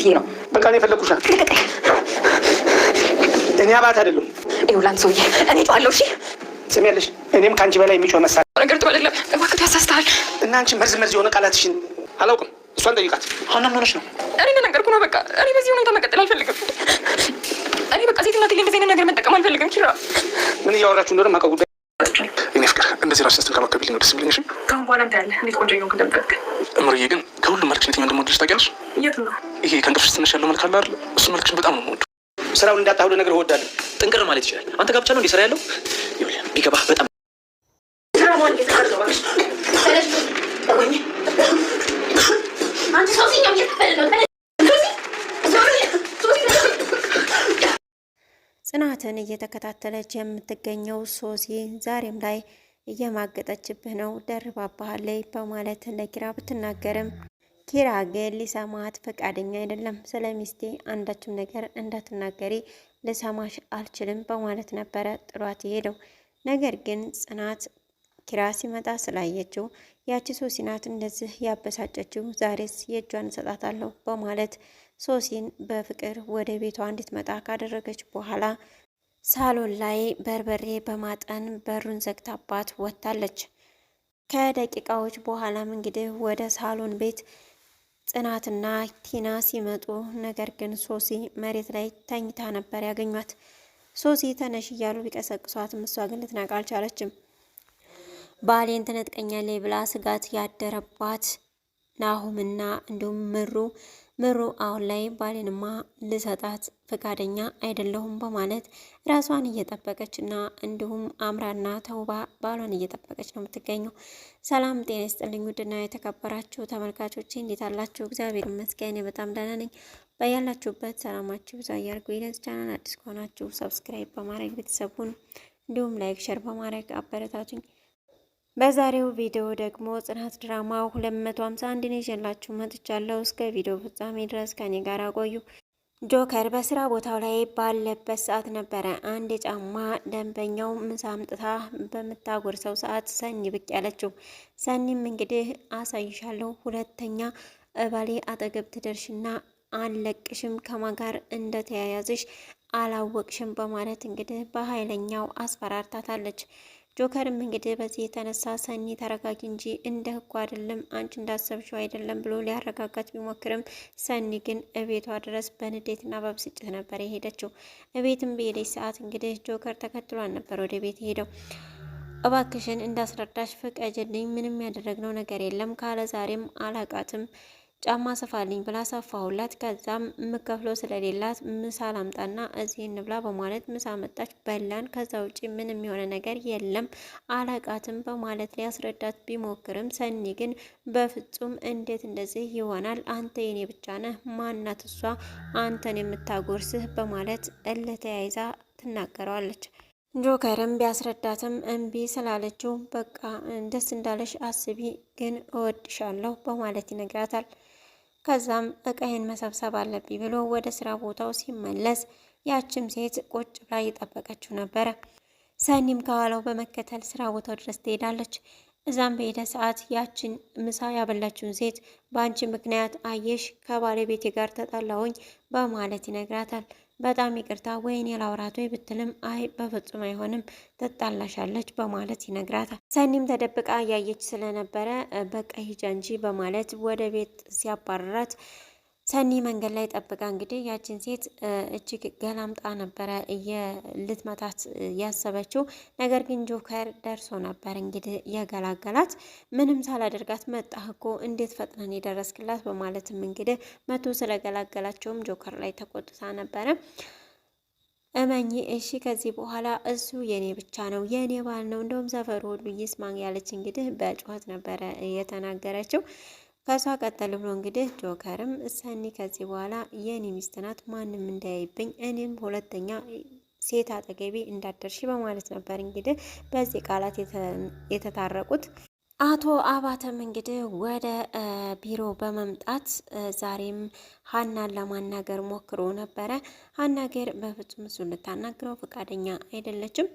መስዬ ነው። በቃ ነው የፈለኩሽ። እኔ አባት አይደለም። ይውላን ሰውዬ እኔ ጫዋለሁ። እሺ ስሚያለሽ፣ እኔም ከአንቺ በላይ የሚጮህ መሳሪያ ነገር ጥሩ አይደለም። እባክህ ያሳስተሃል። እና አንቺ መርዝ የሆነ ቃላትሽን አላውቅም። እሷን ጠይቃት። ሀና ምን ሆነሽ ነው? እኔ እንደነገርኩ ነው። በቃ እኔ በዚህ ሁኔታ መቀጠል አልፈልግም። እኔ በቃ ሴትና ቴሌ እንደዚህ አይነት ነገር መጠቀም አልፈልግም። ኪራ ምን እያወራችሁ እንደሆነ ማውቀው ጉዳይ። እኔ ፍቅር እንደዚህ ራስሽን ስትንከባከቢልኝ ነው ደስ የሚለኝ። እሺ ከአሁን በኋላ እንዳለ እንዴት ቆንጆ ነው እንደምጠብቅ። እምርዬ ግን ከሁሉም መልክሽን የትኛው እንደምወድሽ ታውቂያለሽ? የት ነው? ይሄ ከእንቅልፍሽ ትንሽ ያለው መልክ አለ አይደል? እሱ መልክሽን በጣም ነው የምወደው። ስራውን እንዳጣ ሁሉ ነገር እወዳለሁ። ጥንቅር ማለት ይችላል። አንተ ጋር ብቻ ነው እንዲሰራ ያለው። ቢገባህ በጣም ጽናትን እየተከታተለች የምትገኘው ሶሲ ዛሬም ላይ እየማገጠችብህ ነው፣ ደርባባሃለች በማለት ለኪራ ብትናገርም ኪራ ግን ሊሰማት ፈቃደኛ አይደለም። ስለ ሚስቴ አንዳችም ነገር እንዳትናገሪ ልሰማሽ አልችልም በማለት ነበረ ጥሏት የሄደው። ነገር ግን ጽናት ኪራ ሲመጣ ስላየችው ያቺ ሶሲ ናት እንደዚህ ያበሳጨችው፣ ዛሬስ የእጇን እሰጣታለሁ በማለት ሶሲን በፍቅር ወደ ቤቷ እንድትመጣ ካደረገች በኋላ ሳሎን ላይ በርበሬ በማጠን በሩን ዘግታባት ወጥታለች። ከደቂቃዎች በኋላም እንግዲህ ወደ ሳሎን ቤት ጽናትና ቲና ሲመጡ፣ ነገር ግን ሶሲ መሬት ላይ ተኝታ ነበር ያገኟት። ሶሲ ተነሽ እያሉ ቢቀሰቅሷትም እሷ ግን ልትነቃ አልቻለችም። ባሌን ትነጥቀኛለች ብላ ስጋት ያደረባት ናሁምና እንዲሁም ምሩ አሁን ላይ ባሌንማ ልሰጣት ፈቃደኛ አይደለሁም በማለት ራሷን እየጠበቀች እና እንዲሁም አምራና ተውባ ባሏን እየጠበቀች ነው የምትገኘው። ሰላም ጤና ይስጥልኝ ውድና የተከበራችሁ ተመልካቾች እንዴት አላችሁ? እግዚአብሔር ይመስገን በጣም ደህና ነኝ። በያላችሁበት ሰላማችሁ ብዛ እያልኩ ለዚህ ቻናል አዲስ ከሆናችሁ ሰብስክራይብ በማድረግ ቤተሰቡን እንዲሁም ላይክ ሸር በማድረግ አበረታቱኝ። በዛሬው ቪዲዮ ደግሞ ጽናት ድራማ 251 ይዤላችሁ መጥቻለሁ። እስከ ቪዲዮ ፍጻሜ ድረስ ከኔ ጋር ቆዩ። ጆከር በስራ ቦታው ላይ ባለበት ሰዓት ነበረ አንድ የጫማ ደንበኛው ምሳ አምጥታ በምታጎርሰው ሰዓት ሰኒ ብቅ ያለችው። ሰኒም እንግዲህ አሳይሻለሁ፣ ሁለተኛ ባሌ አጠገብ ትደርሽና አለቅሽም፣ ከማን ጋር እንደተያያዝሽ አላወቅሽም በማለት እንግዲህ በኃይለኛው አስፈራርታታለች። ጆከርም እንግዲህ በዚህ የተነሳ ሰኒ ተረጋጊ እንጂ እንደ ህጉ አይደለም፣ አንቺ እንዳሰብሽው አይደለም ብሎ ሊያረጋጋት ቢሞክርም ሰኒ ግን እቤቷ ድረስ በንዴትና በብስጭት ነበር የሄደችው። እቤትም በሄደች ሰዓት እንግዲህ ጆከር ተከትሏን ነበር ወደ ቤት ሄደው። እባክሽን እንዳስረዳሽ ፍቀጅልኝ፣ ምንም ያደረግነው ነገር የለም፣ ካለ ዛሬም አላቃትም፣ ጫማ ሰፋልኝ ብላ ሰፋሁላት። ከዛም የምከፍለው ስለሌላት ምሳ ላምጣና እዚህ እንብላ በማለት ምሳ መጣች፣ በላን። ከዛ ውጪ ምንም የሆነ ነገር የለም አላቃትም በማለት ሊያስረዳት ቢሞክርም ሰኒ ግን በፍጹም እንዴት እንደዚህ ይሆናል? አንተ የኔ ብቻ ነህ፣ ማናት እሷ አንተን የምታጎርስህ? በማለት እልህ ትናገረዋለች። ጆከርም ቢያስረዳትም እምቢ ስላለችው በቃ ደስ እንዳለሽ አስቢ፣ ግን እወድሻለሁ በማለት ይነግራታል። ከዛም እቃዬን መሰብሰብ አለብኝ ብሎ ወደ ስራ ቦታው ሲመለስ ያችም ሴት ቁጭ ብላ እየጠበቀችው ነበረ። ሰኒም ከኋላው በመከተል ስራ ቦታው ድረስ ትሄዳለች። እዛም በሄደ ሰዓት ያችን ምሳ ያበላችውን ሴት በአንቺ ምክንያት አየሽ ከባለቤቴ ጋር ተጣላሁኝ በማለት ይነግራታል። በጣም ይቅርታ ወይኔ ላውራቶ ብትልም አይ በፍጹም አይሆንም ትጣላሻለች በማለት ይነግራታል። ሰኒም ተደብቃ እያየች ስለነበረ በቃ ሂጂ እንጂ በማለት ወደ ቤት ሲያባረራት ሰኒ መንገድ ላይ ጠብቃ እንግዲህ ያችን ሴት እጅግ ገላምጣ ነበረ ልትመታት ያሰበችው። ነገር ግን ጆከር ደርሶ ነበር እንግዲህ የገላገላት። ምንም ሳላደርጋት መጣህ እኮ እንዴት ፈጥነን የደረስክላት በማለትም እንግዲህ መቶ ስለገላገላቸውም ጆከር ላይ ተቆጥታ ነበረ። እመኚ እሺ፣ ከዚህ በኋላ እሱ የኔ ብቻ ነው፣ የኔ ባል ነው፣ እንደውም ሰፈሩ ሁሉ ይስማኝ ያለች እንግዲህ በጩኸት ነበረ የተናገረችው። ከሷ ቀጠል ብሎ እንግዲህ ጆከርም ሰኒ ከዚህ በኋላ የኔ ሚስት ናት፣ ማንም እንዳያይብኝ፣ እኔም ሁለተኛ ሴት አጠገቤ እንዳደርሽ በማለት ነበር እንግዲህ በዚህ ቃላት የተታረቁት። አቶ አባተም እንግዲህ ወደ ቢሮ በመምጣት ዛሬም ሀናን ለማናገር ሞክሮ ነበረ። ሀና ግን በፍጹም እሱን ልታናግረው ፈቃደኛ አይደለችም።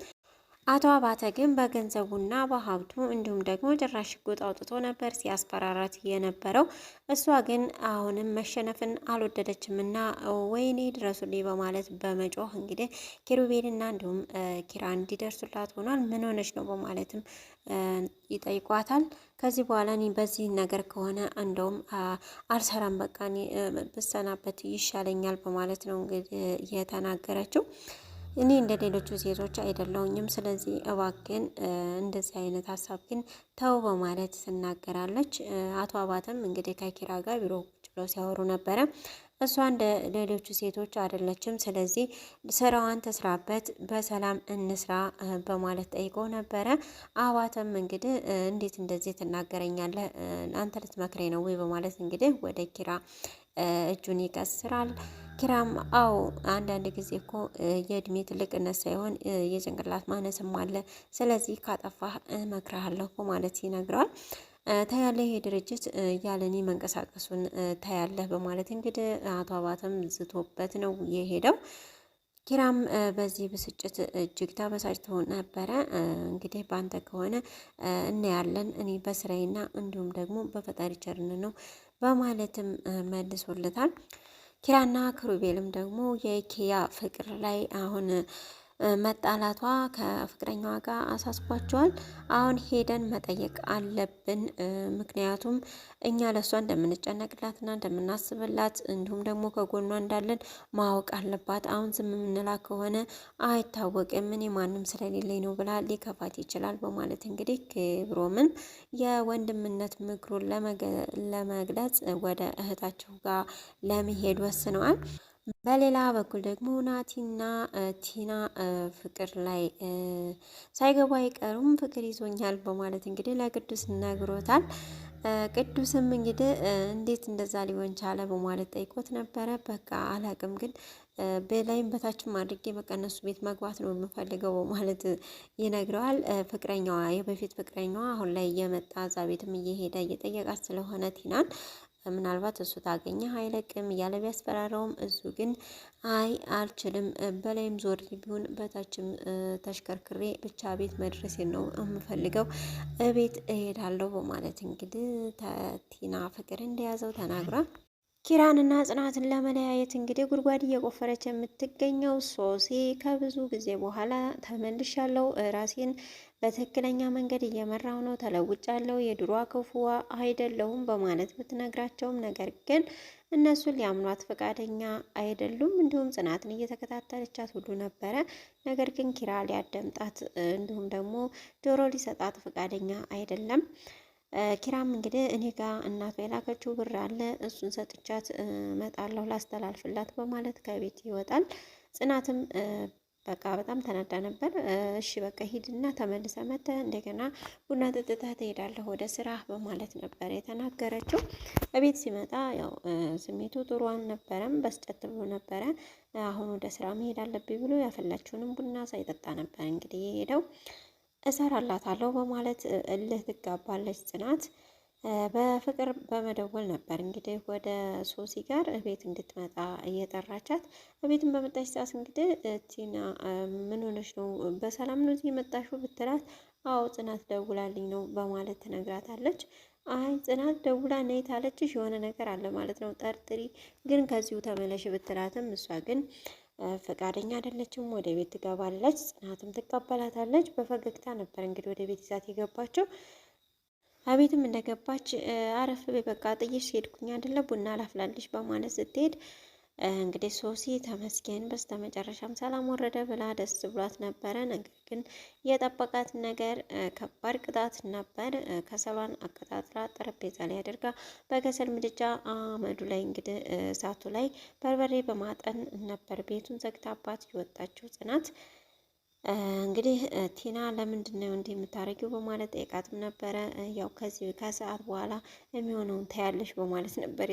አቶ አባተ ግን በገንዘቡና በሀብቱ እንዲሁም ደግሞ ጭራሽ ሽጉጥ አውጥቶ ነበር ሲያስፈራራት የነበረው። እሷ ግን አሁንም መሸነፍን አልወደደችም እና ወይኔ ድረሱልኝ በማለት በመጮህ እንግዲህ ኪሩቤልና እንዲሁም ኪራ እንዲደርሱላት ሆኗል። ምን ሆነች ነው በማለትም ይጠይቋታል። ከዚህ በኋላ እኔ በዚህ ነገር ከሆነ እንደውም አልሰራም፣ በቃ እኔ ብሰናበት ይሻለኛል በማለት ነው እንግዲህ የተናገረችው። እኔ እንደ ሌሎቹ ሴቶች አይደለሁኝም፣ ስለዚህ እባክን እንደዚህ አይነት ሀሳብ ግን ተው በማለት ትናገራለች። አቶ አባተም እንግዲህ ከኪራ ጋር ቢሮ ቁጭ ብለው ሲያወሩ ነበረ። እሷ እንደ ሌሎቹ ሴቶች አይደለችም፣ ስለዚህ ስራዋን ትስራበት፣ በሰላም እንስራ በማለት ጠይቆ ነበረ። አባተም እንግዲህ እንዴት እንደዚህ ትናገረኛለህ? አንተ ልትመክረኝ ነው ወይ በማለት እንግዲህ ወደ ኪራ እጁን ይቀስራል። ኪራም አዎ አንዳንድ ጊዜ እኮ የእድሜ ትልቅነት ሳይሆን የጭንቅላት ማነስም አለ፣ ስለዚህ ካጠፋህ እመክርሃለሁ በማለት ይነግረዋል። ታያለህ ይሄ ድርጅት ያለኔ መንቀሳቀሱን ታያለህ በማለት እንግዲህ አቶ አባተም ዝቶበት ነው የሄደው። ኪራም በዚህ ብስጭት እጅግ ተበሳጭቶ ነበረ። እንግዲህ በአንተ ከሆነ እናያለን፣ እኔ በስራዬና እንዲሁም ደግሞ በፈጣሪ ቸርነት ነው በማለትም መልሶለታል። ኪራና ክሩቤልም ደግሞ የኪያ ፍቅር ላይ አሁን መጣላቷ ከፍቅረኛዋ ጋር አሳስቧቸዋል። አሁን ሄደን መጠየቅ አለብን፣ ምክንያቱም እኛ ለእሷ እንደምንጨነቅላትና እንደምናስብላት እንዲሁም ደግሞ ከጎኗ እንዳለን ማወቅ አለባት። አሁን ዝም የምንላ ከሆነ አይታወቅም፣ እኔ ማንም ስለሌለኝ ነው ብላ ሊከፋት ይችላል በማለት እንግዲህ ክብሮምን የወንድምነት ምክሩን ለመግለጽ ወደ እህታቸው ጋር ለመሄድ ወስነዋል። በሌላ በኩል ደግሞ ናቲና ቲና ፍቅር ላይ ሳይገቡ አይቀሩም። ፍቅር ይዞኛል በማለት እንግዲህ ለቅዱስ ነግሮታል። ቅዱስም እንግዲህ እንዴት እንደዛ ሊሆን ቻለ በማለት ጠይቆት ነበረ። በቃ አላቅም፣ ግን በላይም በታችም አድርጌ በቃ እነሱ ቤት መግባት ነው የምፈልገው በማለት ይነግረዋል። ፍቅረኛዋ የበፊት ፍቅረኛዋ አሁን ላይ እየመጣ እዛ ቤትም እየሄደ እየጠየቃት ስለሆነ ቲናን ምናልባት እሱ ታገኘ አይለቅም እያለ ቢያስፈራረውም እሱ ግን አይ አልችልም፣ በላይም ዞር ቢሆን በታችም ተሽከርክሬ ብቻ ቤት መድረሴ ነው የምፈልገው፣ እቤት እሄዳለሁ በማለት እንግዲህ ቲና ፍቅር እንደያዘው ተናግሯል። ኪራንና ጽናትን ለመለያየት እንግዲህ ጉድጓድ እየቆፈረች የምትገኘው ሶሲ ከብዙ ጊዜ በኋላ ተመልሻለሁ፣ ራሴን በትክክለኛ መንገድ እየመራው ነው፣ ተለውጫለሁ፣ የድሮ ክፉዋ አይደለሁም በማለት ብትነግራቸውም ነገር ግን እነሱ ሊያምኗት ፈቃደኛ አይደሉም። እንዲሁም ጽናትን እየተከታተለቻት ሁሉ ነበረ። ነገር ግን ኪራ ሊያደምጣት እንዲሁም ደግሞ ጆሮ ሊሰጣት ፈቃደኛ አይደለም። ኪራም እንግዲህ እኔ ጋር እናቷ የላከችው ብር አለ፣ እሱን ሰጥቻት መጣለሁ ላስተላልፍላት በማለት ከቤት ይወጣል። ጽናትም በቃ በጣም ተናዳ ነበር። እሺ በቃ ሂድና ተመልሰ መተ እንደገና ቡና ጠጥተህ ትሄዳለህ ወደ ስራ በማለት ነበር የተናገረችው። በቤት ሲመጣ ያው ስሜቱ ጥሩ አልነበረም፣ በስጨት ብሎ ነበረ። አሁን ወደ ስራ መሄድ አለብኝ ብሎ ያፈላችውንም ቡና ሳይጠጣ ነበር እንግዲህ የሄደው። እሰራላታለሁ በማለት እልህ ትጋባለች ጽናት። በፍቅር በመደወል ነበር እንግዲህ ወደ ሶሲ ጋር ቤት እንድትመጣ እየጠራቻት። ቤትን በመጣች ሰዓት እንግዲህ ቲና ምን ሆነች ነው በሰላም ነው እዚህ የመጣሽው ብትላት፣ አዎ ጽናት ደውላልኝ ነው በማለት ትነግራታለች። አይ ጽናት ደውላ ነይ ታለችሽ የሆነ ነገር አለ ማለት ነው ጠርጥሪ፣ ግን ከዚሁ ተመለሽ ብትላትም እሷ ግን ፈቃደኛ አይደለችም። ወደ ቤት ትገባለች። ጽናትም ትቀበላታለች። በፈገግታ ነበር እንግዲህ ወደ ቤት ይዛት የገባቸው። አቤትም እንደገባች አረፍ በቃ ጥዬሽ ሄድኩኝ አይደለ ቡና ላፍላልሽ በማለት ስትሄድ እንግዲህ ሶሲ ተመስገን በስተመጨረሻም ሰላም ወረደ ብላ ደስ ብሏት ነበረ። ነገር ግን የጠበቃት ነገር ከባድ ቅጣት ነበር። ከሰሏን አቀጣጥላ ጠረጴዛ ላይ አድርጋ በከሰል ምድጃ አመዱ ላይ እንግዲህ እሳቱ ላይ በርበሬ በማጠን ነበር ቤቱን ዘግታባት የወጣችው ጽናት። እንግዲህ ቲና ለምንድን ነው እንዲህ የምታረጊው በማለት ጠይቃትም ነበረ። ያው ከዚህ ከሰዓት በኋላ የሚሆነውን ታያለሽ በማለት ነበር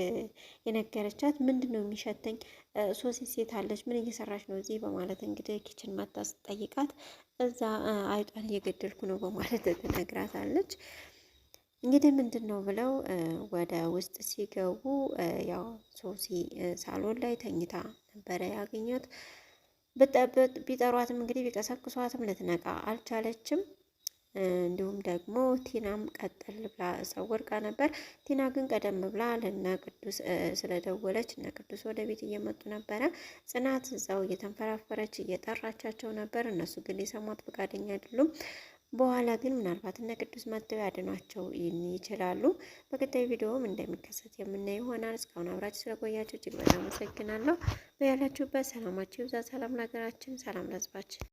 የነገረቻት። ምንድን ነው የሚሸተኝ ሶሲ ሴት አለች ምን እየሰራች ነው እዚህ በማለት እንግዲህ ኪችን መታ ስትጠይቃት እዛ አይጧን እየገደልኩ ነው በማለት ትነግራታለች። እንግዲህ ምንድን ነው ብለው ወደ ውስጥ ሲገቡ ያው ሶሲ ሳሎን ላይ ተኝታ ነበረ ያገኘት። ቢጠሯትም እንግዲህ ቢቀሰቅሷትም ልትነቃ አልቻለችም። እንዲሁም ደግሞ ቲናም ቀጠል ብላ እዛው ወድቃ ነበር። ቲና ግን ቀደም ብላ ለነ ቅዱስ ስለደወለች እነ ቅዱስ ወደ ቤት እየመጡ ነበረ። ጽናት እዛው እየተንፈራፈረች እየጠራቻቸው ነበር። እነሱ ግን ሊሰሟት ፈቃደኛ አይደሉም። በኋላ ግን ምናልባት እነ ቅዱስ መጥተው ያድኗቸው ይችላሉ። በቀጣይ ቪዲዮም እንደሚከሰት የምናየው ይሆናል። እስካሁን አብራችሁ ስለቆያችሁ እጅግ በጣም አመሰግናለሁ። በያላችሁበት ሰላማችሁ ይብዛ። ሰላም ለሀገራችን፣ ሰላም ለሕዝባችን።